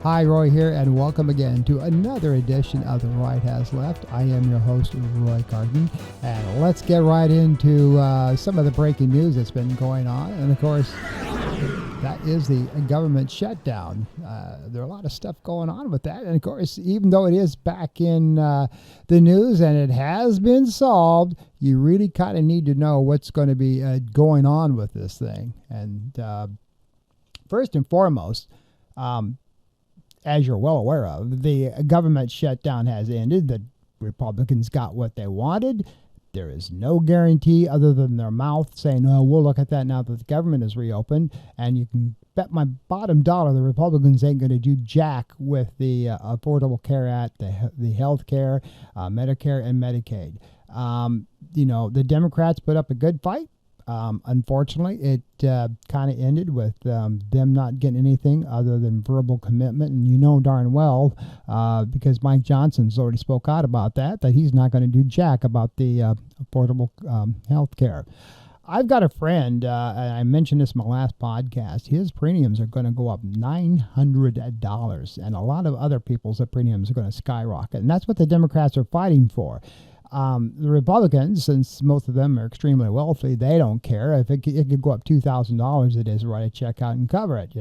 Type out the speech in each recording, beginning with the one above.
Hi, Roy here, and welcome again to another edition of The Right Has Left. I am your host, Roy Carden, and let's get right into some of the breaking news that's been going on. And of course, that is the government shutdown. There are a lot of stuff going on with that. And of course, even though it is back in the news and it has been solved, you really kind of need to know what's going to be going on with this thing. And first and foremost, as you're well aware of, the government shutdown has ended. The Republicans got what they wanted. There is no guarantee other than their mouth saying, oh, we'll look at that now that the government is reopened. And you can bet my bottom dollar the Republicans ain't going to do jack with the Affordable Care Act, the health care, Medicare, and Medicaid. The Democrats put up a good fight. Unfortunately, it kind of ended with them not getting anything other than verbal commitment. And you know darn well, because Mike Johnson's already spoke out about that he's not going to do jack about the affordable health care. I've got a friend, and I mentioned this in my last podcast, his premiums are going to go up $900, and a lot of other people's premiums are going to skyrocket. And that's what the Democrats are fighting for. The Republicans, since most of them are extremely wealthy, they don't care. If it could go up $2,000, it is write a check out and cover it,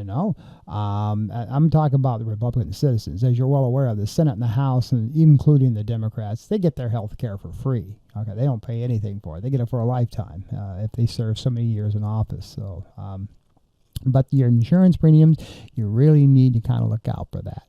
I'm talking about the Republican citizens. As you're well aware of, the Senate and the House, and including the Democrats, they get their health care for free. Okay, they don't pay anything for it. They get it for a lifetime if they serve so many years in office. So, but your insurance premiums, you really need to kind of look out for that.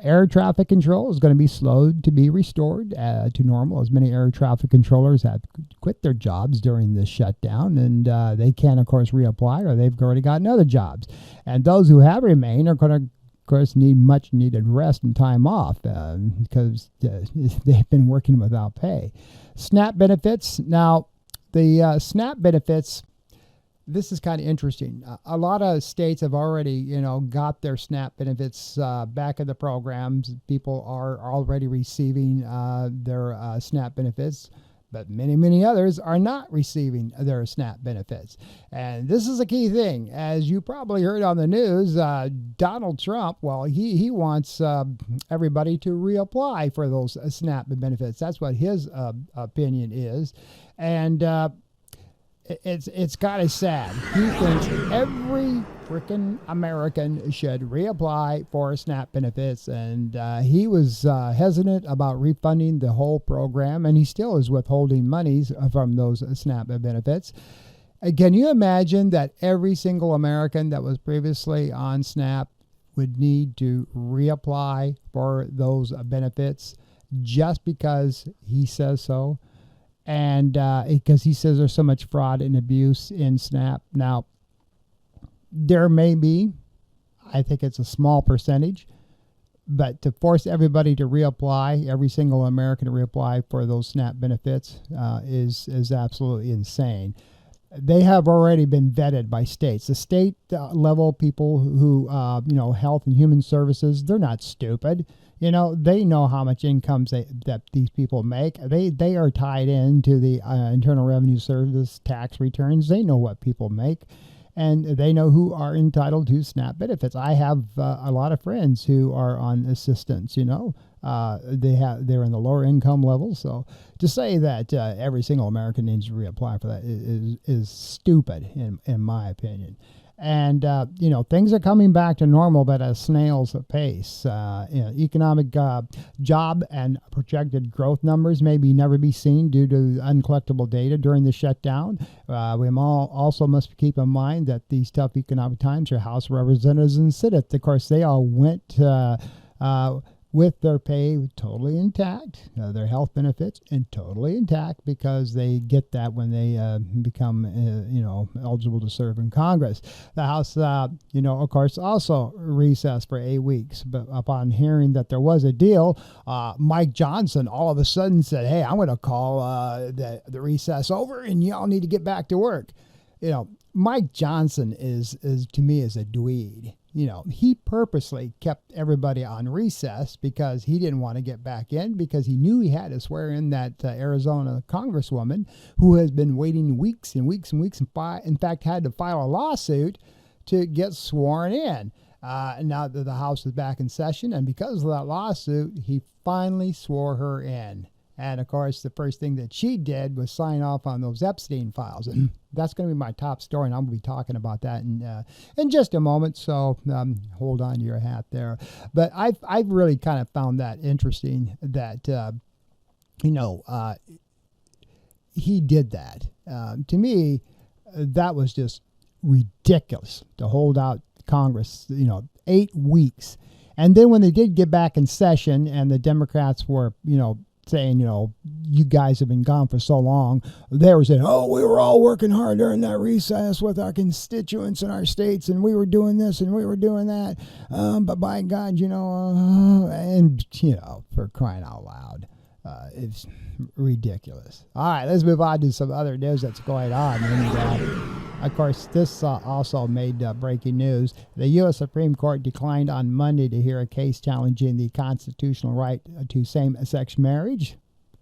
Air traffic control is going to be slowed to be restored to normal, as many air traffic controllers have quit their jobs during this shutdown, and they can, of course, reapply, or they've already gotten other jobs. And those who have remained are going to, of course, need much needed rest and time off because they've been working without pay. SNAP benefits. Now, the SNAP benefits, this is kind of interesting. A lot of states have already, got their SNAP benefits back in the programs. People are already receiving their SNAP benefits, but many, many others are not receiving their SNAP benefits. And this is a key thing. As you probably heard on the news, Donald Trump, well, he wants everybody to reapply for those SNAP benefits. That's what his opinion is. And it's kind of sad. He thinks every freaking American should reapply for SNAP benefits, and he was hesitant about refunding the whole program, and he still is withholding monies from those SNAP benefits. Can you imagine that every single American that was previously on SNAP would need to reapply for those benefits just because he says so? And because he says there's so much fraud and abuse in SNAP. Now, there may be, I think it's a small percentage, but to force everybody to reapply, every single American to reapply for those SNAP benefits is absolutely insane. They have already been vetted by states. The state level people who, Health and Human Services, they're not stupid. They know how much incomes that these people make. They are tied into the Internal Revenue Service tax returns. They know what people make, and they know who are entitled to SNAP benefits. I have a lot of friends who are on assistance. They're in the lower income levels. So to say that every single American needs to reapply for that is stupid in my opinion. And, things are coming back to normal, but at a snail's pace. Economic job and projected growth numbers may never be seen due to uncollectible data during the shutdown. We also must keep in mind that these tough economic times, your House of Representatives and Senate, of course, they all went with their pay totally intact, their health benefits and totally intact, because they get that when they become, eligible to serve in Congress. The House, of course, also recessed for 8 weeks. But upon hearing that there was a deal, Mike Johnson all of a sudden said, hey, I'm going to call the recess over and y'all need to get back to work. Mike Johnson is to me is a dweeb. He purposely kept everybody on recess because he didn't want to get back in, because he knew he had to swear in that Arizona congresswoman who has been waiting weeks and weeks and weeks, and in fact had to file a lawsuit to get sworn in. Now that the House is back in session, and because of that lawsuit, he finally swore her in. And, of course, the first thing that she did was sign off on those Epstein Files. And that's going to be my top story, and I'm going to be talking about that in just a moment. So hold on to your hat there. But I've really kind of found that interesting that, he did that. To me, that was just ridiculous to hold out Congress, 8 weeks. And then when they did get back in session and the Democrats were, saying, you guys have been gone for so long, they were saying, oh, we were all working hard during that recess with our constituents in our states, and we were doing this and we were doing that. But by God, for crying out loud. It's ridiculous. All right, let's move on to some other news that's going on. And, of course, this also made breaking news. The U.S. Supreme Court declined on Monday to hear a case challenging the constitutional right to same-sex marriage.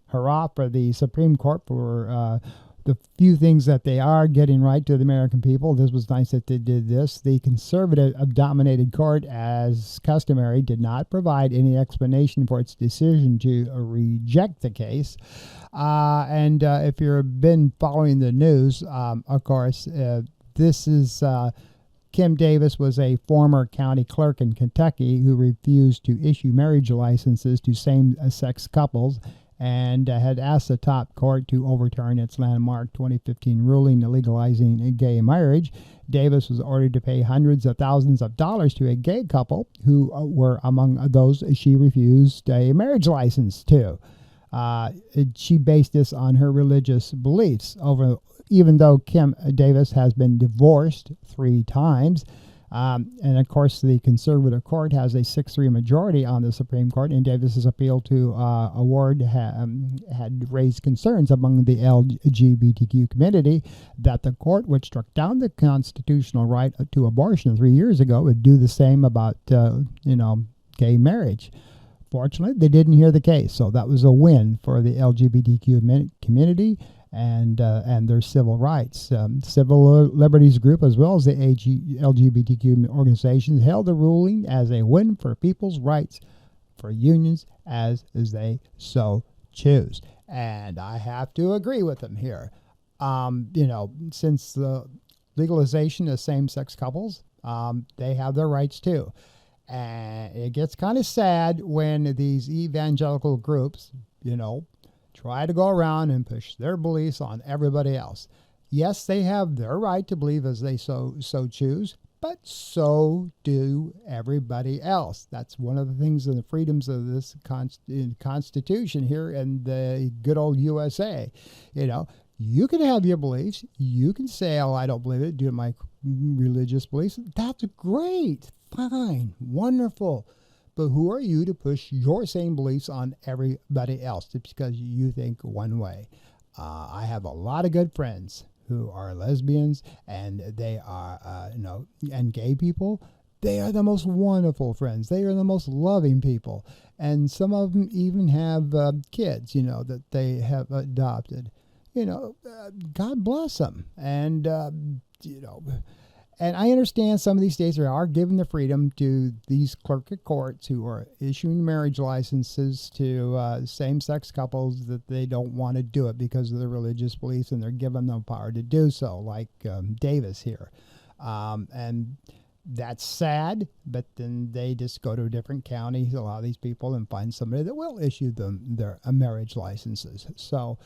Hurrah for the Supreme Court for the few things that they are getting right to the American people. This was nice that they did this. The conservative-dominated court, as customary, did not provide any explanation for its decision to reject the case. And if you've been following the news, of course, this is Kim Davis was a former county clerk in Kentucky who refused to issue marriage licenses to same-sex couples and had asked the top court to overturn its landmark 2015 ruling legalizing gay marriage. Davis was ordered to pay hundreds of thousands of dollars to a gay couple who were among those she refused a marriage license to. She based this on her religious beliefs. Even though Kim Davis has been divorced 3 times, and of course, the conservative court has a 6-3 majority on the Supreme Court, and Davis's appeal to award had raised concerns among the LGBTQ community that the court, which struck down the constitutional right to abortion 3 years ago, would do the same about gay marriage. Fortunately, they didn't hear the case, so that was a win for the LGBTQ community and their civil rights. Civil liberties group, as well as the LGBTQ organizations, hailed the ruling as a win for people's rights for unions as they so choose. And I have to agree with them here. Since the legalization of same-sex couples, they have their rights too. And it gets kind of sad when these evangelical groups, try to go around and push their beliefs on everybody else. Yes, they have their right to believe as they so choose, but so do everybody else. That's one of the things in the freedoms of this Constitution here in the good old USA. You can have your beliefs. You can say, oh, I don't believe it due to my religious beliefs. That's great. Fine. Wonderful. But who are you to push your same beliefs on everybody else just because you think one way? I have a lot of good friends who are lesbians, and they are, and gay people. They are the most wonderful friends. They are the most loving people. And some of them even have kids, that they have adopted. God bless them. And, and I understand some of these states are giving the freedom to these clerk of courts who are issuing marriage licenses to same-sex couples that they don't want to do it because of their religious beliefs, and they're giving them power to do so, like Davis here. And that's sad, but then they just go to a different county, a lot of these people, and find somebody that will issue them their marriage licenses. So,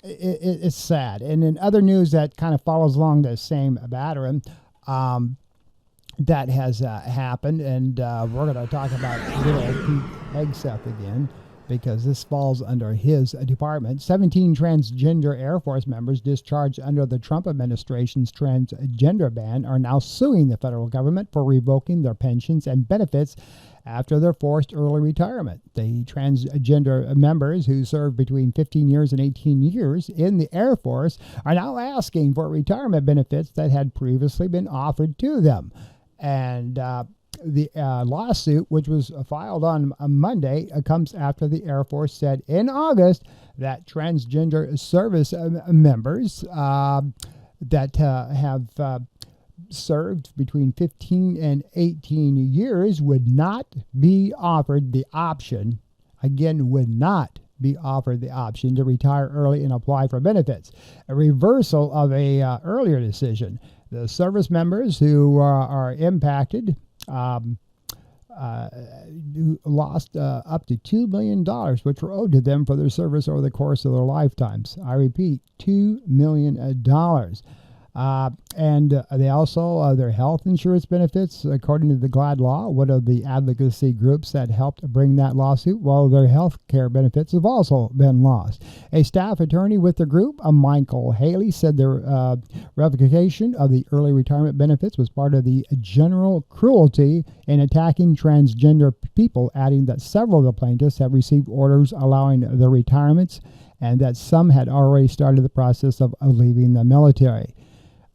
it's sad. And in other news that kind of follows along the same pattern, that has happened, and we're going to talk about little Pete Hegseth again, because this falls under his department. 17 transgender Air Force members discharged under the Trump administration's transgender ban are now suing the federal government for revoking their pensions and benefits after their forced early retirement. The transgender members, who served between 15 years and 18 years in the Air Force, are now asking for retirement benefits that had previously been offered to them. And the lawsuit, which was filed on Monday, comes after the Air Force said in August that transgender service members that have served between 15 and 18 years would not be offered the option, again, would not be offered the option to retire early and apply for benefits, a reversal of a earlier decision. The service members who are impacted lost up to $2 million, which were owed to them for their service over the course of their lifetimes. I repeat, $2 million. And they also, their health insurance benefits, according to the GLAD Law, one of the advocacy groups that helped bring that lawsuit, well, their health care benefits have also been lost. A staff attorney with the group, Michael Haley, said their revocation of the early retirement benefits was part of the general cruelty in attacking transgender people, adding that several of the plaintiffs have received orders allowing their retirements and that some had already started the process of leaving the military.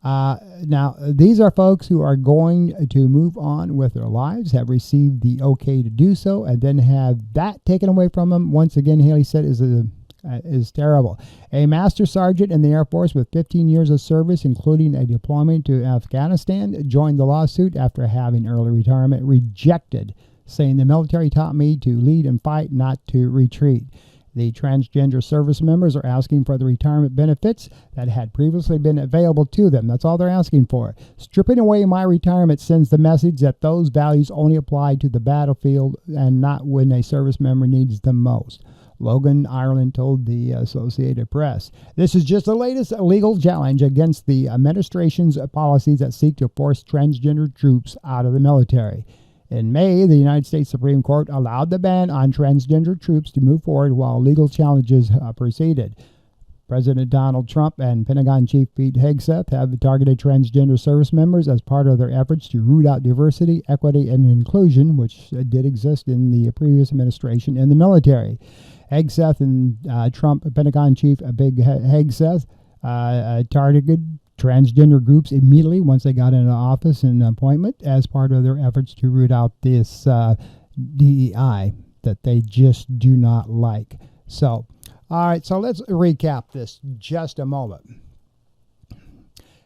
Now, these are folks who are going to move on with their lives, have received the okay to do so, and then have that taken away from them. Once again, Haley said, is terrible. A master sergeant in the Air Force with 15 years of service, including a deployment to Afghanistan, joined the lawsuit after having early retirement rejected, saying the military taught me to lead and fight, not to retreat. The transgender service members are asking for the retirement benefits that had previously been available to them. That's all they're asking for. Stripping away my retirement sends the message that those values only apply to the battlefield and not when a service member needs them most. Logan Ireland told the Associated Press. This is just the latest legal challenge against the administration's policies that seek to force transgender troops out of the military. In May, the United States Supreme Court allowed the ban on transgender troops to move forward while legal challenges proceeded. President Donald Trump and Pentagon Chief Pete Hegseth have targeted transgender service members as part of their efforts to root out diversity, equity, and inclusion, which did exist in the previous administration in the military. Hegseth and Trump Pentagon Chief Big Hegseth targeted transgender groups immediately once they got into office and appointment as part of their efforts to root out this DEI that they just do not like. So, all right, so let's recap this just a moment.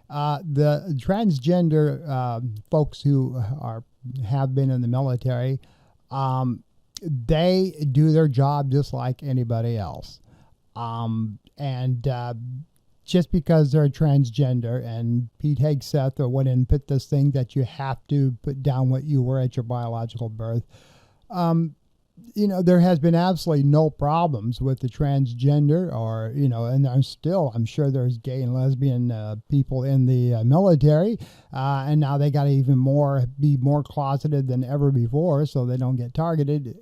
The transgender folks who have been in the military, they do their job just like anybody else. Just because they're transgender, and Pete Hegseth went and put this thing that you have to put down what you were at your biological birth. There has been absolutely no problems with the transgender and I'm sure there's gay and lesbian people in the military, and now they got to be more closeted than ever before so they don't get targeted.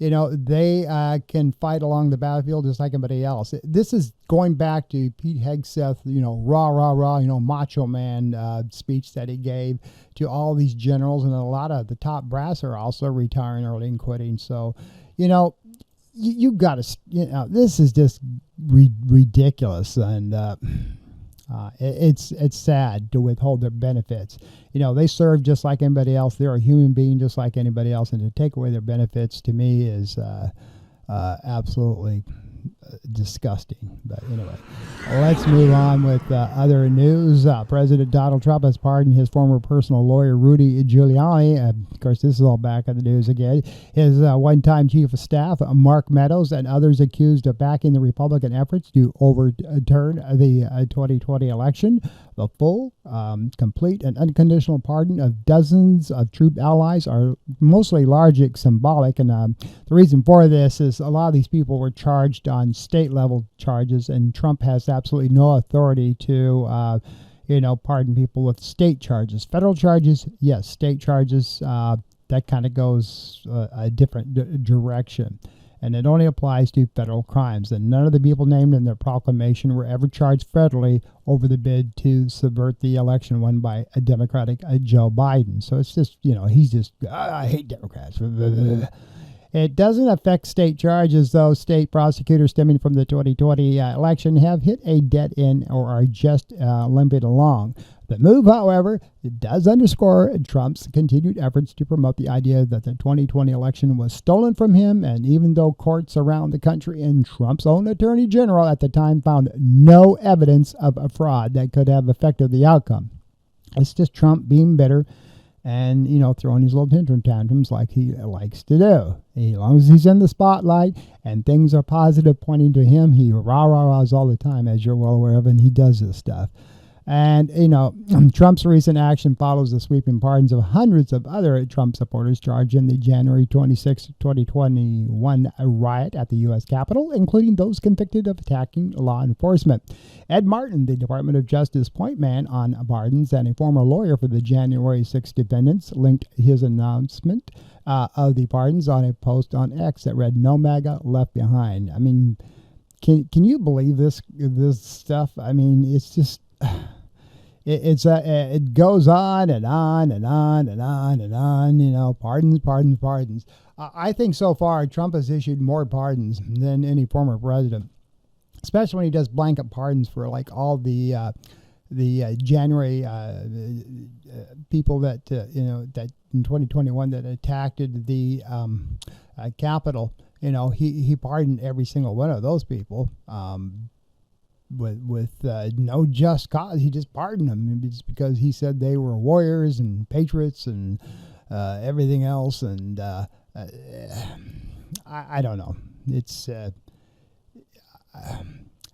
They can fight along the battlefield just like anybody else. This is going back to Pete Hegseth, rah, macho man speech that he gave to all these generals, and a lot of the top brass are also retiring early and quitting. So, you got to, this is just ridiculous, and it's sad to withhold their benefits. They serve just like anybody else. They're a human being just like anybody else, and to take away their benefits to me is absolutely disgusting. But anyway, let's move on with other news. President Donald Trump has pardoned his former personal lawyer, Rudy Giuliani. Of course, this is all back in the news again. His one-time chief of staff, Mark Meadows, and others accused of backing the Republican efforts to overturn the 2020 election. The full, complete, and unconditional pardon of dozens of troop allies are mostly largely symbolic, and the reason for this is a lot of these people were charged on state-level charges, and Trump has absolutely no authority to, pardon people with state charges. Federal charges, yes. State charges, that kind of goes a different direction. And it only applies to federal crimes. And none of the people named in their proclamation were ever charged federally over the bid to subvert the election won by a Democratic Joe Biden. So it's just, he's just, I hate Democrats. It doesn't affect state charges, though. State prosecutors stemming from the 2020 election have hit a dead end or are just limping along. The move, however, it does underscore Trump's continued efforts to promote the idea that the 2020 election was stolen from him, and even though courts around the country and Trump's own attorney general at the time found no evidence of a fraud that could have affected the outcome. It's just Trump being bitter and, throwing his little tantrums like he likes to do. As long as he's in the spotlight and things are positive pointing to him, he rah-rah-rahs all the time, as you're well aware of, and he does this stuff. And, Trump's recent action follows the sweeping pardons of hundreds of other Trump supporters charged in the January 26, 2021 riot at the U.S. Capitol, including those convicted of attacking law enforcement. Ed Martin, the Department of Justice point man on pardons and a former lawyer for the January 6 defendants, linked his announcement of the pardons on a post on X that read, "No MAGA left behind." I mean, can you believe this stuff? I mean, it's just... It goes on and on and on and on and on, pardons. I think so far Trump has issued more pardons than any former president, especially when he does blanket pardons for like all the January people that, that in 2021 that attacked the Capitol. He pardoned every single one of those people. With no just cause. He just pardoned them just because he said they were warriors and patriots and everything else. And I don't know. It's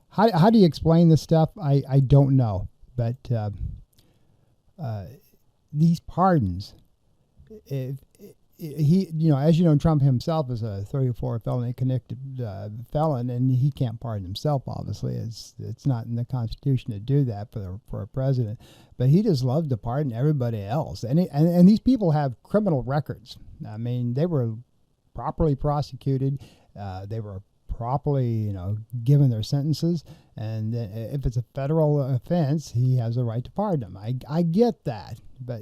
how do you explain this stuff? I don't know. But these pardons, he, as you know, Trump himself is a 34 felony convicted felon, and he can't pardon himself. Obviously, it's not in the Constitution to do that for a president. But he just loves to pardon everybody else, and these people have criminal records. I mean, they were properly prosecuted. They were properly, given their sentences, and if it's a federal offense, he has a right to pardon them. I get that, but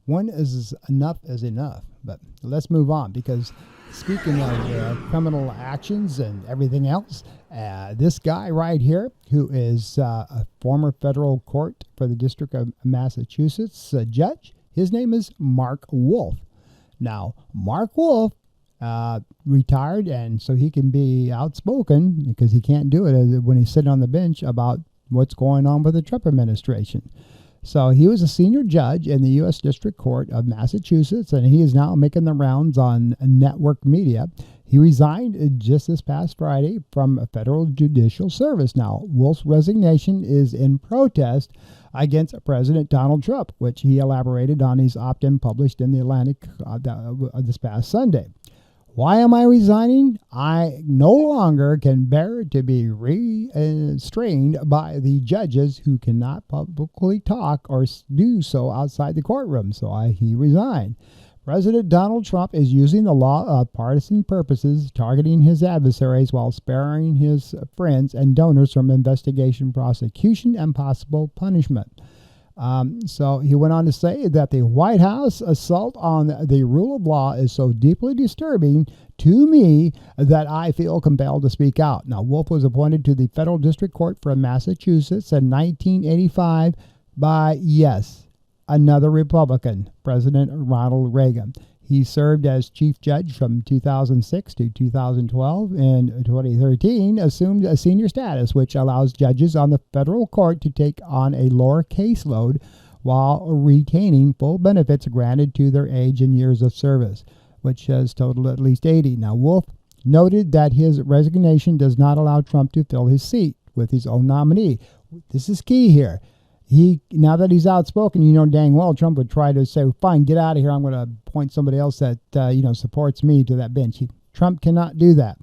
one is enough is enough. But let's move on, because speaking of criminal actions and everything else, this guy right here, who is a former federal court for the District of Massachusetts judge, his name is Mark Wolf. Now, Mark Wolf retired, and so he can be outspoken, because he can't do it when he's sitting on the bench about what's going on with the Trump administration. So he was a senior judge in the U.S. District Court of Massachusetts, and he is now making the rounds on network media. He resigned just this past Friday from a federal judicial service. Now, Wolf's resignation is in protest against President Donald Trump, which he elaborated on his opt-in published in The Atlantic this past Sunday. Why am I resigning? I no longer can bear to be restrained by the judges who cannot publicly talk or do so outside the courtroom. So he resigned. President Donald Trump is using the law of partisan purposes, targeting his adversaries while sparing his friends and donors from investigation, prosecution, and possible punishment. So he went on to say that the White House assault on the rule of law is so deeply disturbing to me that I feel compelled to speak out. Now, Wolf was appointed to the Federal District Court for Massachusetts in 1985 by, yes, another Republican, President Ronald Reagan. He served as chief judge from 2006 to 2012. In 2013, assumed a senior status, which allows judges on the federal court to take on a lower caseload while retaining full benefits granted to their age and years of service, which has totaled at least 80. Now, Wolf noted that his resignation does not allow Trump to fill his seat with his own nominee. This is key here. Now that he's outspoken, dang well Trump would try to say, fine, get out of here. I'm going to appoint somebody else that, supports me to that bench. Trump cannot do that.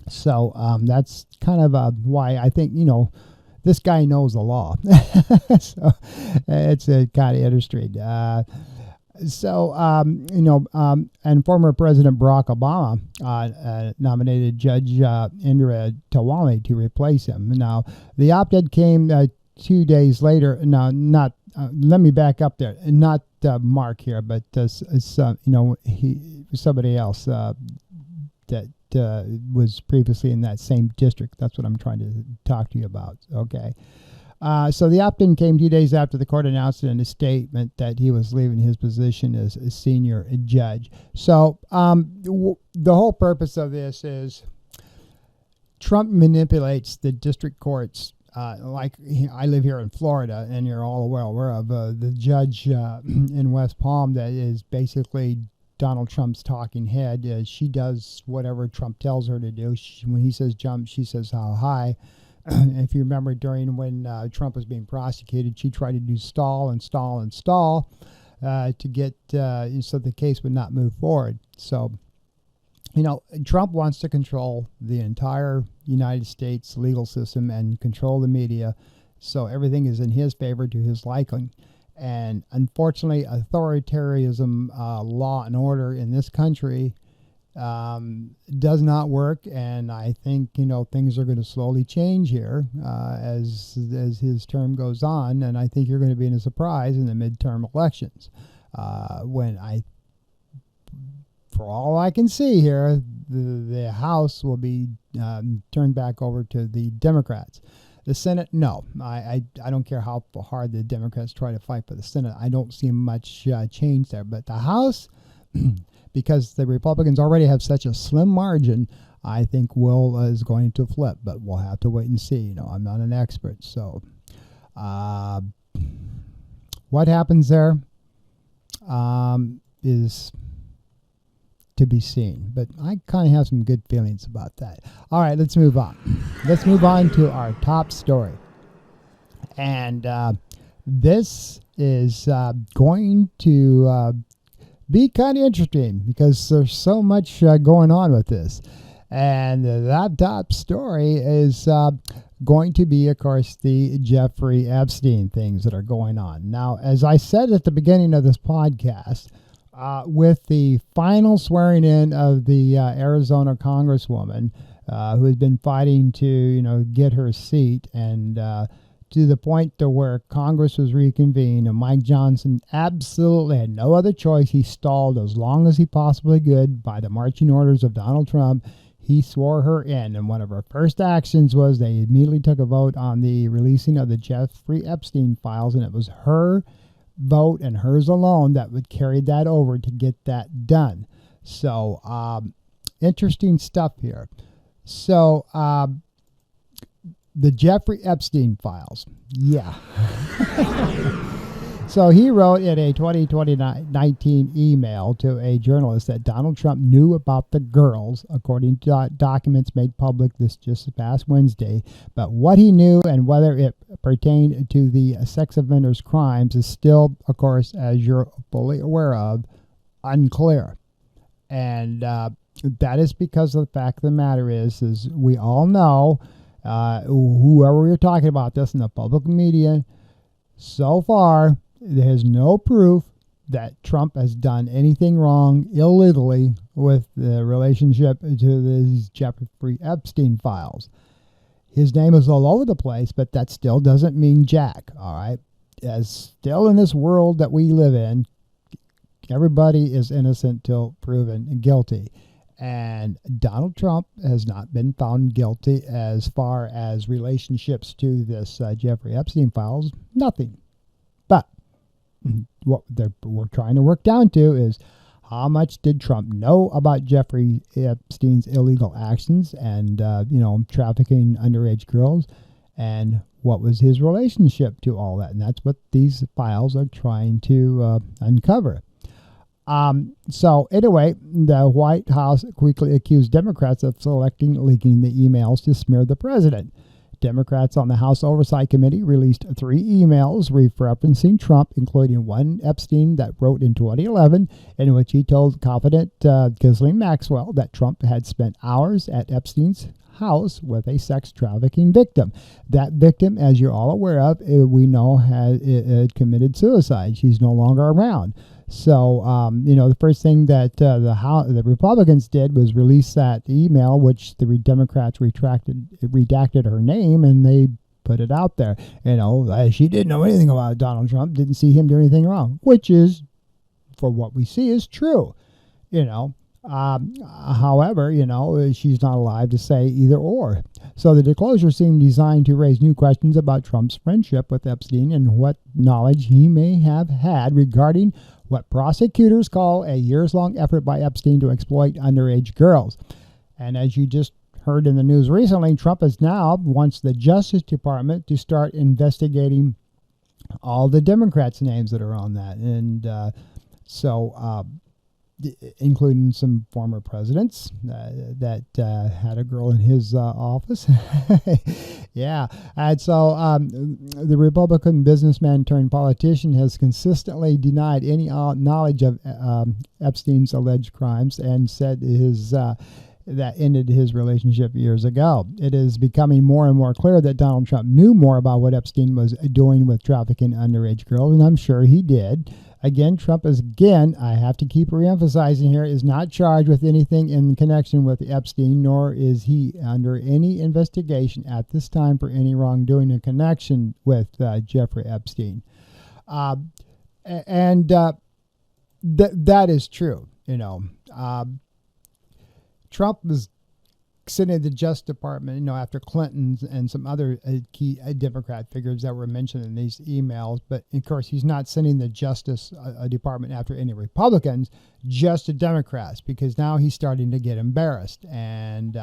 So that's kind of why I think, this guy knows the law. So it's kind of interesting. And former President Barack Obama nominated Judge Indira Tawani to replace him. Now, the op-ed came 2 days later. Now, not let me back up there. Not Mark here, but somebody else that was previously in that same district. That's what I'm trying to talk to you about. Okay. So the opt-in came 2 days after the court announced in a statement that he was leaving his position as a senior judge. So the whole purpose of this is Trump manipulates the district courts I live here in Florida, and you're all well aware of the judge in West Palm that is basically Donald Trump's talking head. She does whatever Trump tells her to do. When he says jump, she says how high. If you remember, during when Trump was being prosecuted, she tried to do stall to get so the case would not move forward. So, Trump wants to control the entire United States legal system and control the media, so everything is in his favor, to his liking. And unfortunately, authoritarianism, law and order in this country does not work. And I think, things are going to slowly change here as his term goes on. And I think you're going to be in a surprise in the midterm elections when for all I can see here, the House will be turned back over to the Democrats. The Senate, no. I don't care how hard the Democrats try to fight for the Senate. I don't see much change there. But the House, because the Republicans already have such a slim margin, I think is going to flip. But we'll have to wait and see. I'm not an expert. So what happens there is to be seen, but I kind of have some good feelings about that. All right, let's move on. Let's move on to our top story. And this is going to be kind of interesting because there's so much going on with this. And that top story is going to be, of course, the Jeffrey Epstein things that are going on. Now, as I said at the beginning of this podcast, with the final swearing in of the Arizona Congresswoman who has been fighting to, get her seat, and to the point to where Congress was reconvened, and Mike Johnson absolutely had no other choice. He stalled as long as he possibly could by the marching orders of Donald Trump. He swore her in, and one of her first actions was they immediately took a vote on the releasing of the Jeffrey Epstein files, and it was her vote and hers alone that would carry that over to get that done. So interesting stuff here. So the Jeffrey Epstein files, yeah. So he wrote in a 2019 email to a journalist that Donald Trump knew about the girls, according to documents made public just this past Wednesday. But what he knew and whether it pertained to the sex offenders' crimes is still, of course, as you're fully aware of, unclear. And that is because of the fact of the matter is we all know, whoever you're talking about this in the public media, so far, there's no proof that Trump has done anything wrong illegally with the relationship to these Jeffrey Epstein files. His name is all over the place, but that still doesn't mean jack, all right? As still in this world that we live in, everybody is innocent till proven guilty. And Donald Trump has not been found guilty as far as relationships to this Jeffrey Epstein files, nothing. But what we're trying to work down to is how much did Trump know about Jeffrey Epstein's illegal actions and, trafficking underage girls, and what was his relationship to all that? And that's what these files are trying to uncover. So anyway, the White House quickly accused Democrats of leaking the emails to smear the president. Democrats on the House Oversight Committee released 3 emails referencing Trump, including one Epstein that wrote in 2011, in which he told confidant Ghislaine Maxwell that Trump had spent hours at Epstein's house with a sex trafficking victim. That victim, as you're all aware of, we know had committed suicide. She's no longer around. So, the first thing that the Republicans did was release that email, which the Democrats redacted her name, and they put it out there. She didn't know anything about Donald Trump, didn't see him do anything wrong, which is, for what we see, is true. However, she's not alive to say either or. So the disclosure seemed designed to raise new questions about Trump's friendship with Epstein and what knowledge he may have had regarding what prosecutors call a years-long effort by Epstein to exploit underage girls. And as you just heard in the news recently, Trump is now wants the Justice Department to start investigating all the Democrats' names that are on that. And including some former presidents that had a girl in his office. Yeah. And so the Republican businessman turned politician has consistently denied any knowledge of Epstein's alleged crimes and said that ended his relationship years ago. It is becoming more and more clear that Donald Trump knew more about what Epstein was doing with trafficking underage girls, and I'm sure he did. Again, Trump is, I have to keep reemphasizing here, is not charged with anything in connection with Epstein, nor is he under any investigation at this time for any wrongdoing in connection with Jeffrey Epstein. That is true, Trump was sitting at the Justice Department, after Clinton and some other key Democrat figures that were mentioned in these emails. But of course, he's not sending the Justice Department after any Republicans, just to Democrats, because now he's starting to get embarrassed, and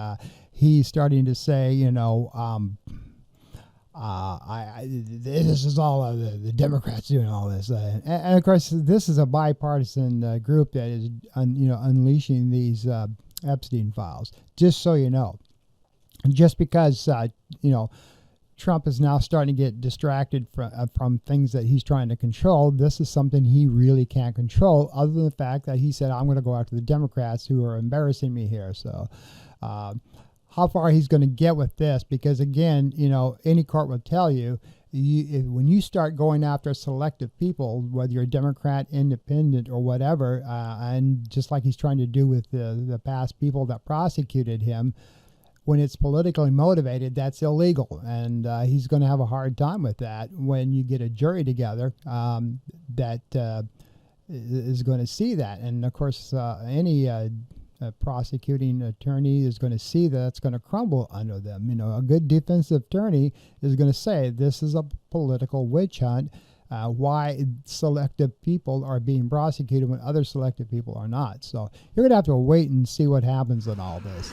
he's starting to say, this is all the Democrats doing all this, and of course, this is a bipartisan group that is, unleashing these Epstein Files. Just so you know, just because Trump is now starting to get distracted from things that he's trying to control, this is something he really can't control, other than the fact that he said, I'm going to go after the Democrats who are embarrassing me here. So how far he's going to get with this, because again, any court will tell you, when you start going after selective people, whether you're a Democrat, independent, or whatever, and just like he's trying to do with the past people that prosecuted him, when it's politically motivated, that's illegal. And he's going to have a hard time with that when you get a jury together that is going to see that. And of course, any prosecuting attorney is going to see that's going to crumble under them. A good defensive attorney is going to say this is a political witch hunt. Why selective people are being prosecuted when other selective people are not. So you're going to have to wait and see what happens in all this.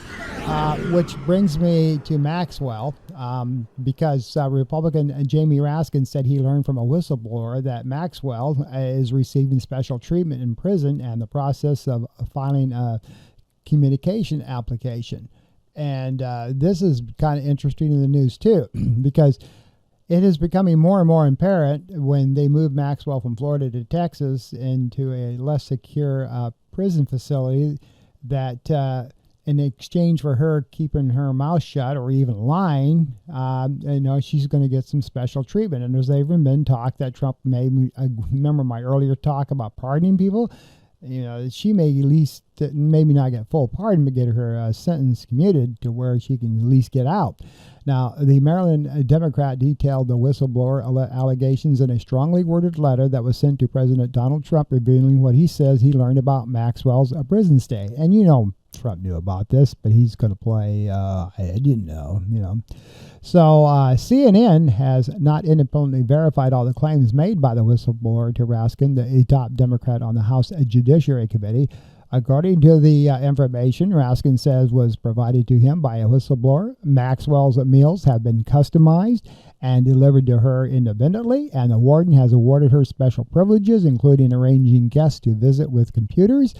Which brings me to Maxwell, because Republican Jamie Raskin said he learned from a whistleblower that Maxwell is receiving special treatment in prison and the process of filing a communication application. And this is kind of interesting in the news too, because it is becoming more and more apparent when they moved Maxwell from Florida to Texas into a less secure prison facility that in exchange for her keeping her mouth shut or even lying, she's going to get some special treatment. And there's even been talk that Trump remember my earlier talk about pardoning people? She may at least maybe not get full pardon, but get her sentence commuted to where she can at least get out. Now, the Maryland Democrat detailed the whistleblower allegations in a strongly worded letter that was sent to President Donald Trump, revealing what he says he learned about Maxwell's prison stay. And Trump knew about this, but he's going to play, I didn't know, So CNN has not independently verified all the claims made by the whistleblower to Raskin, the top Democrat on the House Judiciary Committee. According to the information Raskin says was provided to him by a whistleblower, Maxwell's meals have been customized and delivered to her independently, and the warden has awarded her special privileges, including arranging guests to visit with computers,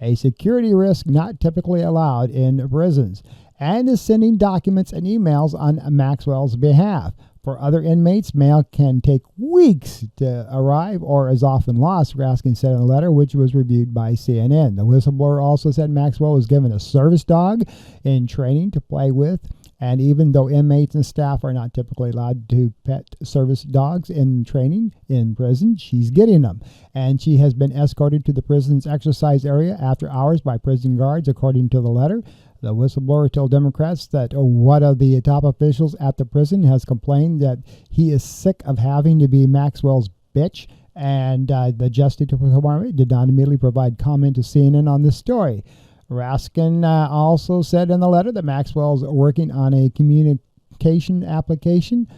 a security risk not typically allowed in prisons, and is sending documents and emails on Maxwell's behalf. For other inmates, mail can take weeks to arrive or is often lost, Raskin said in a letter, which was reviewed by CNN. The whistleblower also said Maxwell was given a service dog in training to play with, and even though inmates and staff are not typically allowed to pet service dogs in training in prison, she's getting them. And she has been escorted to the prison's exercise area after hours by prison guards, according to the letter. The whistleblower told Democrats that one of the top officials at the prison has complained that he is sick of having to be Maxwell's bitch, and the Justice Department did not immediately provide comment to CNN on this story. Raskin also said in the letter that Maxwell is working on a communication application,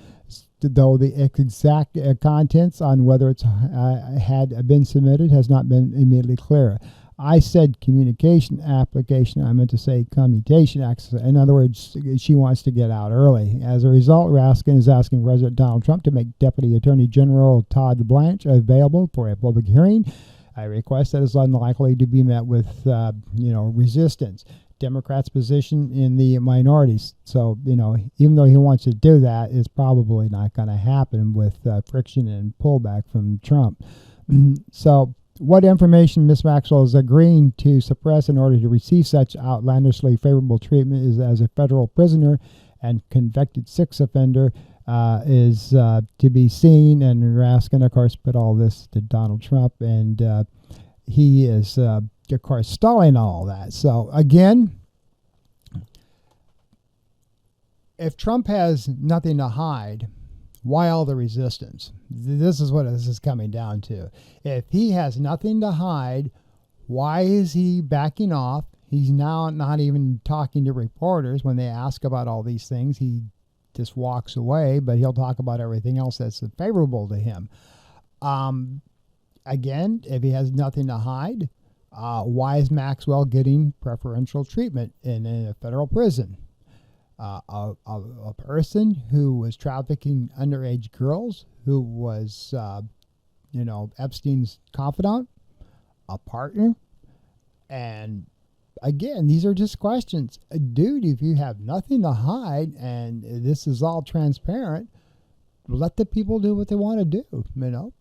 though the exact contents on whether it's had been submitted has not been immediately clear. I said communication application. I meant to say commutation access. In other words, she wants to get out early. As a result, Raskin is asking President Donald Trump to make Deputy Attorney General Todd Blanche available for a public hearing, a request that is unlikely to be met with, resistance. Democrats' position in the minorities. So, even though he wants to do that, it's probably not going to happen with friction and pullback from Trump. So, what information Ms. Maxwell is agreeing to suppress in order to receive such outlandishly favorable treatment is as a federal prisoner and convicted sex offender is to be seen. And Raskin, of course, put all this to Donald Trump, and he is, of course, stalling all that. So, again, if Trump has nothing to hide, why all the resistance? This is what this is coming down to. If he has nothing to hide, why is he backing off? He's now not even talking to reporters when they ask about all these things. He just walks away, but he'll talk about everything else that's favorable to him. Again, if he has nothing to hide, why is Maxwell getting preferential treatment in a federal prison? A person who was trafficking underage girls, who was, Epstein's confidant, a partner. And again, these are just questions. Dude, if you have nothing to hide and this is all transparent, let the people do what they want to do.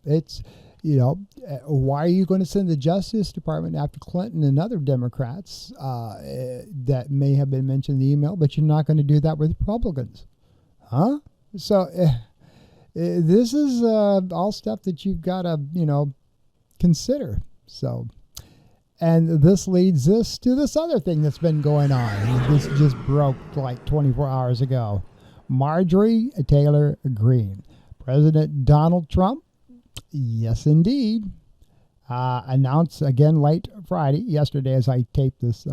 It's, why are you going to send the Justice Department after Clinton and other Democrats that may have been mentioned in the email, but you're not going to do that with Republicans? Huh? So this is all stuff that you've got to, consider. So, and this leads us to this other thing that's been going on. This just broke like 24 hours ago. Marjorie Taylor Greene. President Donald Trump, yes, indeed, announced again late Friday, yesterday as I taped this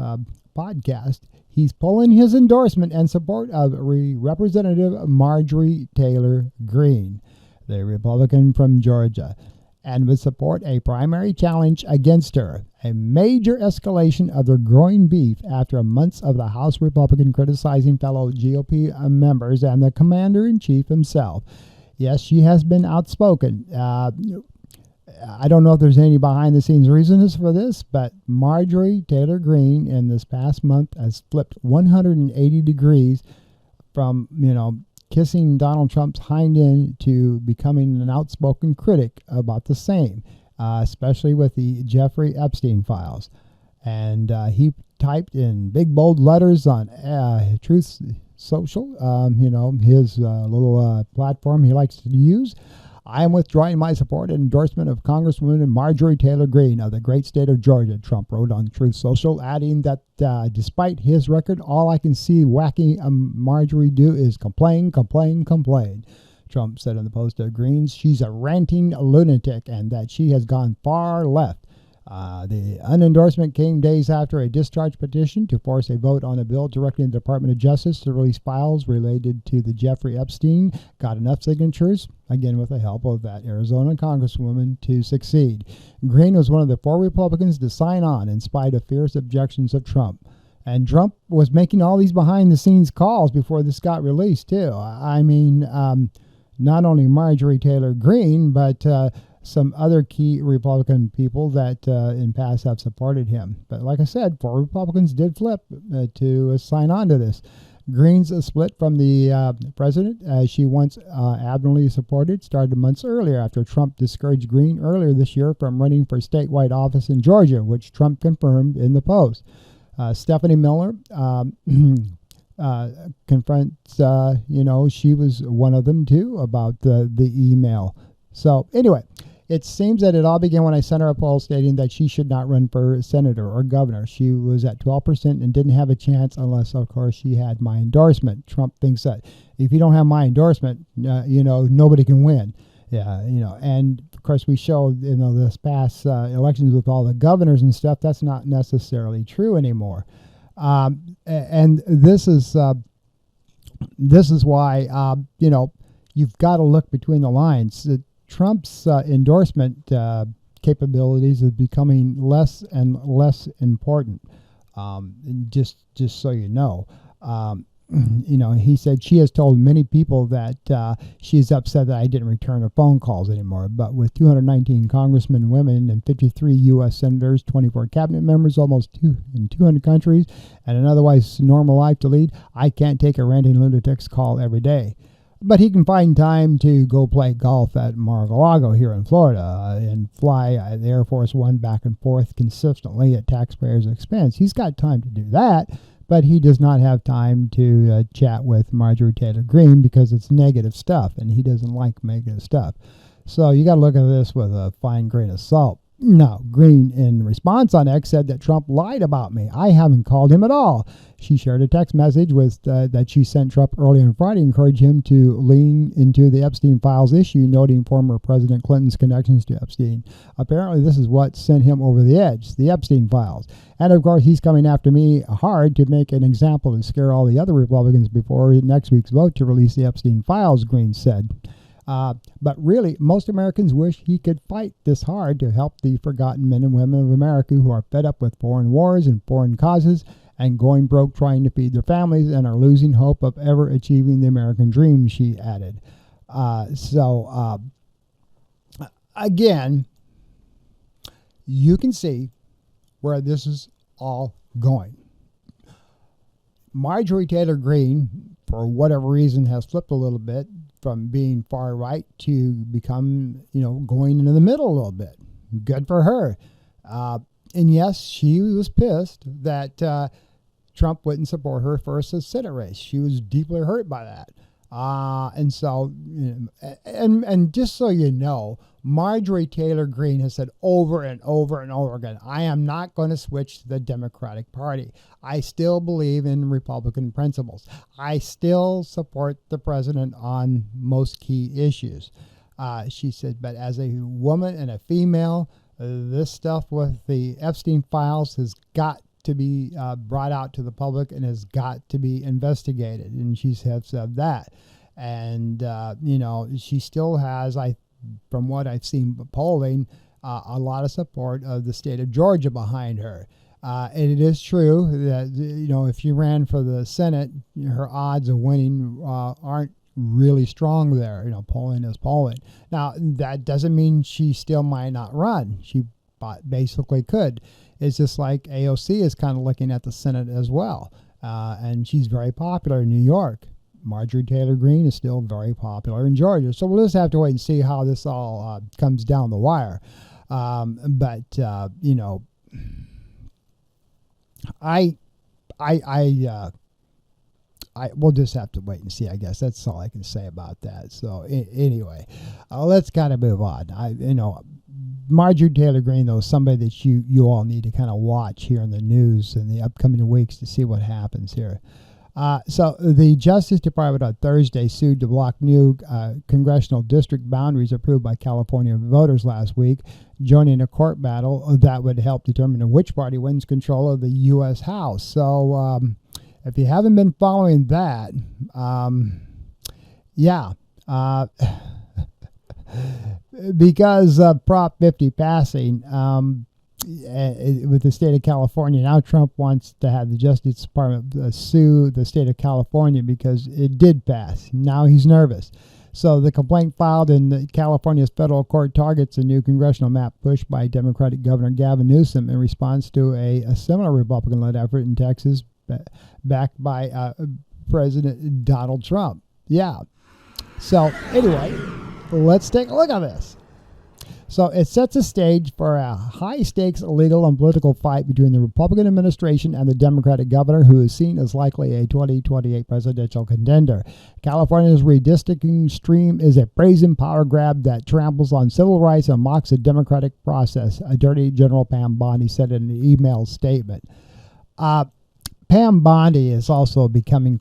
podcast, he's pulling his endorsement and support of Representative Marjorie Taylor Greene, the Republican from Georgia, and would support a primary challenge against her, a major escalation of their growing beef after months of the House Republican criticizing fellow GOP members and the commander-in-chief himself. Yes, she has been outspoken. I don't know if there's any behind-the-scenes reasons for this, but Marjorie Taylor Greene in this past month has flipped 180 degrees from, kissing Donald Trump's hind end to becoming an outspoken critic about the same, especially with the Jeffrey Epstein Files. And he typed in big, bold letters on Truth Social, his little platform he likes to use. I am withdrawing my support and endorsement of Congresswoman Marjorie Taylor Greene of the great state of Georgia, Trump wrote on Truth Social, adding that despite his record, all I can see wacky Marjorie do is complain, complain, complain. Trump said in the post of Greene's, she's a ranting lunatic and that she has gone far left. The unendorsement came days after a discharge petition to force a vote on a bill directing the Department of Justice to release files related to the Jeffrey Epstein got enough signatures, again with the help of that Arizona Congresswoman, to succeed. Greene was one of the 4 Republicans to sign on in spite of fierce objections of Trump. And Trump was making all these behind-the-scenes calls before this got released, too. I mean, not only Marjorie Taylor Greene, but some other key Republican people that in past have supported him. But like I said, 4 Republicans did flip to sign on to this. Greene's split from the president, as she once admirably supported, started months earlier after Trump discouraged Greene earlier this year from running for statewide office in Georgia, which Trump confirmed in the Post. Stephanie Miller confronts, she was one of them too about the email. So anyway, it seems that it all began when I sent her a poll stating that she should not run for senator or governor. She was at 12% and didn't have a chance unless, of course, she had my endorsement. Trump thinks that if you don't have my endorsement, nobody can win. Yeah, and of course we showed, this past elections with all the governors and stuff, that's not necessarily true anymore. And this is why, you've got to look between the lines. Trump's endorsement capabilities is becoming less and less important. Just so you know. He said she has told many people that she's upset that I didn't return her phone calls anymore. But with 219 congressmen and women and 53 U.S. senators, 24 cabinet members, almost in 200 countries, and an otherwise normal life to lead, I can't take a ranting lunatic's call every day. But he can find time to go play golf at Mar-a-Lago here in Florida and fly the Air Force One back and forth consistently at taxpayers' expense. He's got time to do that. But he does not have time to chat with Marjorie Taylor Greene because it's negative stuff, and he doesn't like negative stuff. So you got to look at this with a fine grain of salt. Now, Greene, in response on X, said that Trump lied about me. I haven't called him at all. She shared a text message that she sent Trump early on Friday, encouraging him to lean into the Epstein Files issue, noting former President Clinton's connections to Epstein. Apparently, this is what sent him over the edge, the Epstein Files. And, of course, he's coming after me hard to make an example to scare all the other Republicans before next week's vote to release the Epstein Files, Greene said. But really, most Americans wish he could fight this hard to help the forgotten men and women of America who are fed up with foreign wars and foreign causes and going broke trying to feed their families and are losing hope of ever achieving the American dream, she added. Again, you can see where this is all going. Marjorie Taylor Greene, for whatever reason, has flipped a little bit from being far right to become, going into the middle a little bit. Good for her. And yes, she was pissed that Trump wouldn't support her for a Senate race. She was deeply hurt by that. And so, and just so you know, Marjorie Taylor Greene has said over and over and over again, I am not going to switch to the Democratic Party. I still believe in Republican principles. I still support the president on most key issues. She said, but as a woman and a female, this stuff with the Epstein Files has got to be brought out to the public and has got to be investigated. And she has said that. And, she still has, from what I've seen polling, a lot of support of the state of Georgia behind her. And it is true that, if she ran for the Senate, her odds of winning aren't really strong there. Polling is polling. Now, that doesn't mean she still might not run. She basically could. It's just like AOC is kind of looking at the Senate as well. And she's very popular in New York. Marjorie Taylor Greene is still very popular in Georgia. So we'll just have to wait and see how this all comes down the wire. We'll just have to wait and see, I guess. That's all I can say about that. So anyway, let's kind of move on. Marjorie Taylor Greene, though, is somebody that you all need to kind of watch here in the news in the upcoming weeks to see what happens here. So the Justice Department on Thursday sued to block new congressional district boundaries approved by California voters last week, joining a court battle that would help determine which party wins control of the U.S. House. So if you haven't been following that, because of Prop 50 passing, with the state of California, now Trump wants to have the Justice Department sue the state of California because it did pass. Now he's nervous. So the complaint filed in California's federal court targets a new congressional map pushed by Democratic Governor Gavin Newsom in response to a similar Republican-led effort in Texas backed by President Donald Trump. Yeah. So anyway, let's take a look at this. So it sets a stage for a high-stakes legal and political fight between the Republican administration and the Democratic governor, who is seen as likely a 2028 presidential contender. California's redistricting stream is a brazen power grab that tramples on civil rights and mocks the democratic process, Attorney General Pam Bondi said in an email statement. Pam Bondi is also becoming,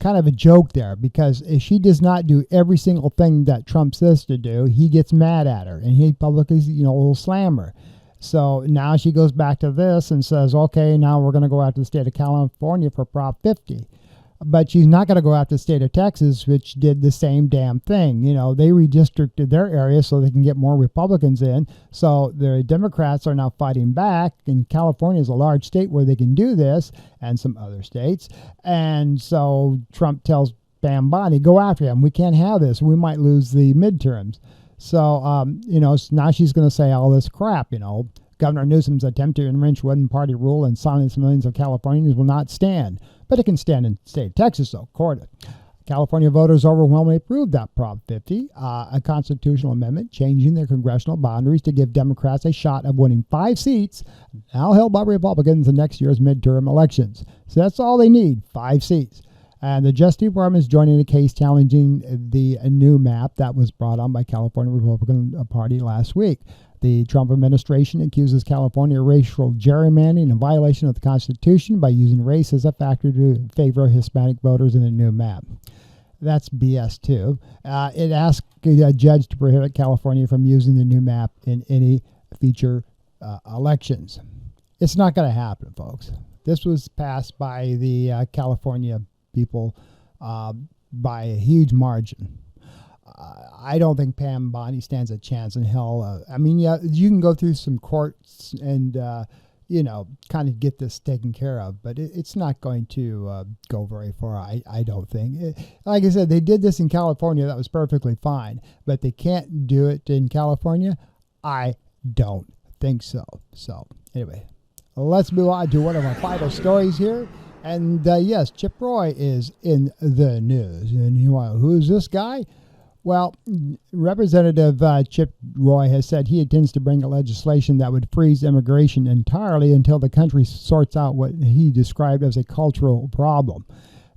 kind of a joke there, because if she does not do every single thing that Trump says to do, he gets mad at her and he publicly, will slam her. So now she goes back to this and says, okay, now we're going to go out to the state of California for Prop 50. But she's not going to go after the state of Texas, which did the same damn thing. They redistricted their area so they can get more Republicans in. So the Democrats are now fighting back. And California is a large state where they can do this, and some other states. And so Trump tells Pam Bondi, go after him. We can't have this. We might lose the midterms. So, now she's going to say all this crap, Governor Newsom's attempt to enwrench one-party rule and silence millions of Californians will not stand. But it can stand in the state of Texas, though. California voters overwhelmingly approved that Prop 50, a constitutional amendment changing their congressional boundaries to give Democrats a shot of winning 5 seats, now held by Republicans in next year's midterm elections. So that's all they need, 5 seats. And the Justice Department is joining a case challenging the new map that was brought on by California Republican Party last week. The Trump administration accuses California of racial gerrymandering in violation of the Constitution by using race as a factor to favor Hispanic voters in a new map. That's BS, too. It asked a judge to prohibit California from using the new map in any future elections. It's not going to happen, folks. This was passed by the California people by a huge margin. I don't think Pam Bondi stands a chance in hell. You can go through some courts and, kind of get this taken care of, but it's not going to go very far, I don't think. Like I said, they did this in California. That was perfectly fine, but they can't do it in California. I don't think so. So, anyway, let's move on to one of our final stories here. And yes, Chip Roy is in the news. And who's this guy? Well, Representative Chip Roy has said he intends to bring a legislation that would freeze immigration entirely until the country sorts out what he described as a cultural problem.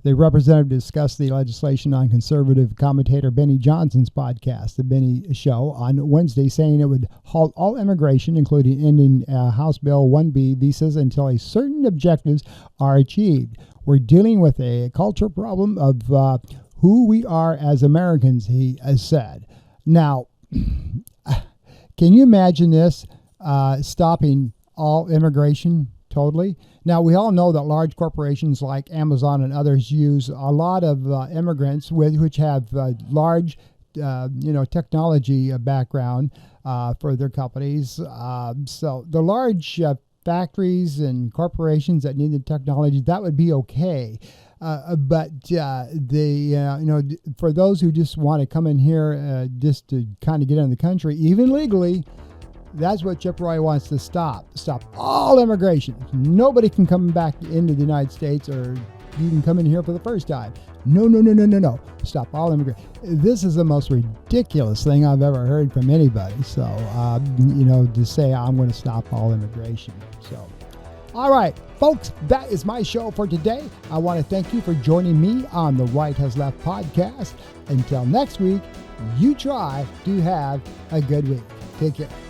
The representative discussed the legislation on conservative commentator Benny Johnson's podcast, The Benny Show, on Wednesday, saying it would halt all immigration, including ending House Bill 1B visas until certain objectives are achieved. We're dealing with a cultural problem of who we are as Americans, he has said. Now, can you imagine this stopping all immigration totally? Now, we all know that large corporations like Amazon and others use a lot of immigrants which have large, technology background for their companies. So the large factories and corporations that need the technology, that would be okay. But for those who just want to come in here just to kind of get in the country, even legally, that's what Chip Roy wants to stop. Stop all immigration. Nobody can come back into the United States, or you can come in here for the first time. No. Stop all immigration. This is the most ridiculous thing I've ever heard from anybody. So, to say I'm going to stop all immigration. So, all right, folks, that is my show for today. I want to thank you for joining me on the Right Has Left podcast. Until next week, you try to have a good week. Take care.